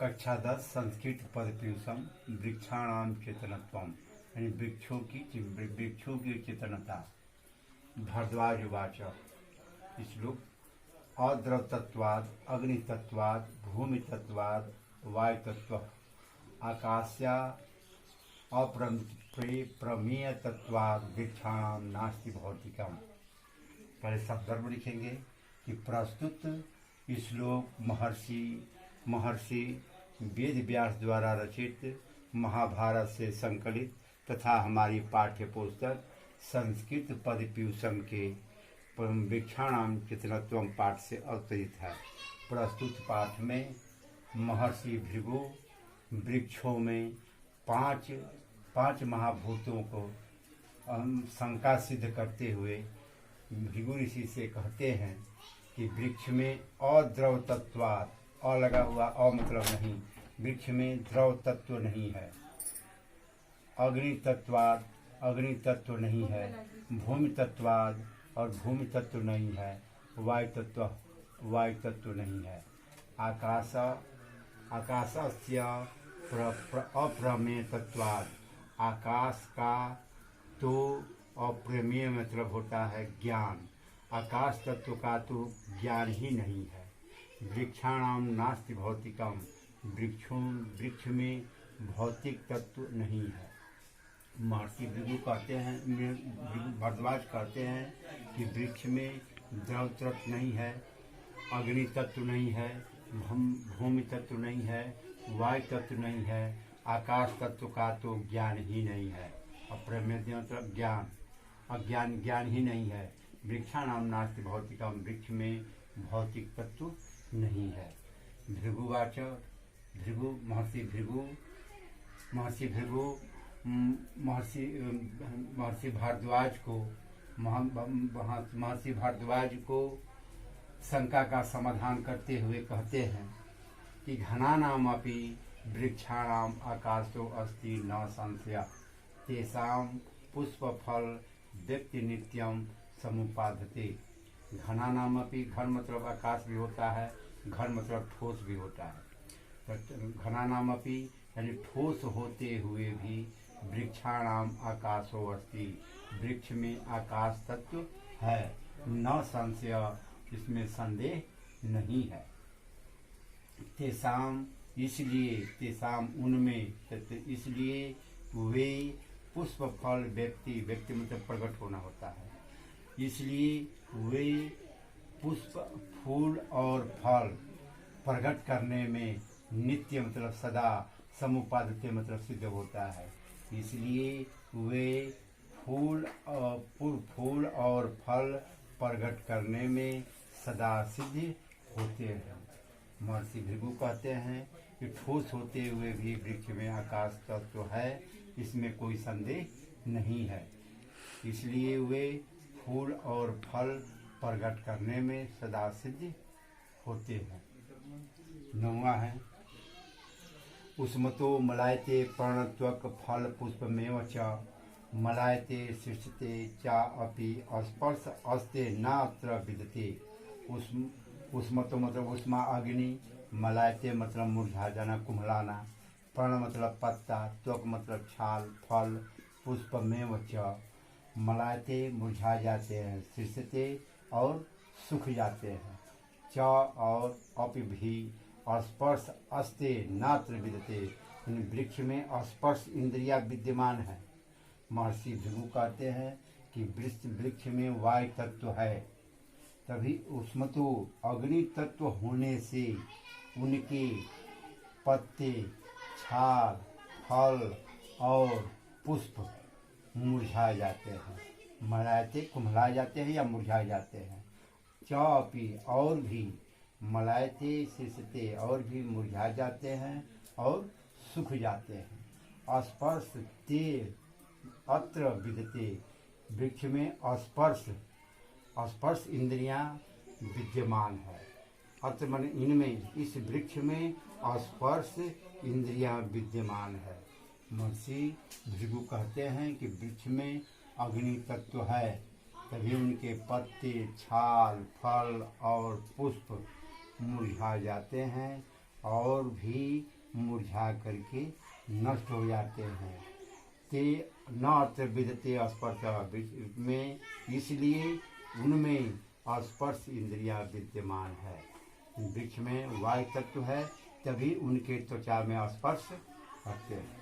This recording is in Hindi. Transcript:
कक्षा 10 संस्कृत पदपीयूषम वृक्षाणाम चेतनत्वम यानी वृक्षों की चेतनता। भारद्वाज उवाच। श्लोक। अद्रवतत्वाद अग्नितत्वाद भूमितत्वाद वायुतत्व आकाश्या अप्रमेयतत्वाद वृक्षाणाम नास्ति भौतिकम। पहले संदर्भ लिखेंगे कि प्रस्तुत श्लोक महर्षि वेद व्यास द्वारा रचित महाभारत से संकलित तथा हमारी पाठ्य पुस्तक संस्कृत पदपीयूषम के वृक्षाणाम चेतनत्वम पाठ से अवतरित है। प्रस्तुत पाठ में महर्षि भृगु वृक्षों में पांच महाभूतों को शंका सिद्ध करते हुए भृगु ऋषि से कहते हैं कि वृक्ष में अद्रव तत्वात्, अ लगा हुआ अ मतलब नहीं, वृक्ष में द्रव तत्व नहीं है। अग्नि तत्वाद, अग्नि तत्व नहीं है। भूमि तत्वाद, और भूमि तत्व नहीं है। वायु तत्व नहीं है। आकाशस्य अप्रमेय तत्वाद, आकाश का तो अप्रमेय मतलब होता है ज्ञान, आकाश तत्व का तो ज्ञान ही नहीं है। वृक्षाणाम नास्ति भौतिकम, वृक्ष में भौतिक तत्व नहीं है। महर्षि भृगु कहते हैं, भारद्वाज कहते हैं कि वृक्ष में द्रव तत्व नहीं है, अग्नि तत्व नहीं है, भूमि तत्व नहीं है, वायु तत्व नहीं है, आकाश तत्व का तो ज्ञान ही नहीं है। अप्रमेय मतलब ज्ञान ही नहीं है। वृक्षाणाम नास्ति भौतिकम, वृक्ष में भौतिक तत्व नहीं है। भृगुवाच। महर्षि भारद्वाज को शंका का समाधान करते हुए कहते हैं कि घनानामपि वृक्षाणाम आकाशो अस्ति न संशय, तेषां पुष्पफल व्यक्ति नित्यम समुपाधते। घनानामपि, घन मतलब आकाश भी होता है, घन मतलब ठोस भी होता है। तो घनानामपि यानी ठोस होते हुए भी वृक्षाणाम आकाशो अस्ति, वृक्ष में आकाश तत्व है। न संशय, इसमें संदेह नहीं है। तेषाम तेषाम उनमें, इसलिए वे पुष्प फल व्यक्ति मतलब प्रकट होना होता है, इसलिए वे पुष्प फूल और फल प्रकट करने में नित्य मतलब सदा, समुपादते मतलब सिद्ध होता है, इसलिए वे फूल और फल प्रकट करने में सदा सिद्ध होते हैं। महर्षि भृगु कहते हैं कि ठोस होते हुए भी वृक्ष में आकाश तत्व है, इसमें कोई संदेह नहीं है, इसलिए वे फूल और फल प्रकट करने में सदा सिद्ध होते हैं। 9वां है। उष्मतो मलायते पर्णत्वक फल पुष्पमेव च, मलायते सृष्टते चा अपि स्पर्श अस्ते नात्र विदते। उष्मतो मतलब उष्मा अग्नि, मलायते मतलब मुरझा जाना, कुम्हलाना, पर्ण मतलब पत्ता, त्वक मतलब छाल, फल, पुष्पमेव च, मलायते मुरझा जाते हैं, सृष्टते और सूख जाते हैं, च और अपि भी, स्पर्श अस्ते नात्र विदते, वृक्ष में स्पर्श इंद्रिया विद्यमान है। महर्षि भृगु कहते हैं कि वृक्ष में वायु तत्व है, तभी उष्मतो अग्नि तत्व होने से उनके पत्ते, छाल, फल और पुष्प मुरझा जाते हैं, मलायते कुम्हला जाते हैं या मुरझा जाते हैं। चौपी और भी, मलायते शिशते और भी मुरझा जाते हैं और सूख जाते हैं। स्पर्श ते अत्र विदते, वृक्ष में स्पर्श इंद्रियां विद्यमान है। अत्र मन इनमें, इस वृक्ष में स्पर्श इंद्रियां विद्यमान है। महर्षि भृगु कहते हैं कि वृक्ष में अग्नि तत्व है, तभी उनके पत्ते, छाल, फल और पुष्प मुरझा जाते हैं और भी मुरझा करके नष्ट हो जाते हैं। ते नात्र विदते स्पर्श में, इसलिए उनमें स्पर्श इंद्रियां विद्यमान है। वृक्ष में वायु तत्व है, तभी उनके त्वचा में स्पर्श करते हैं।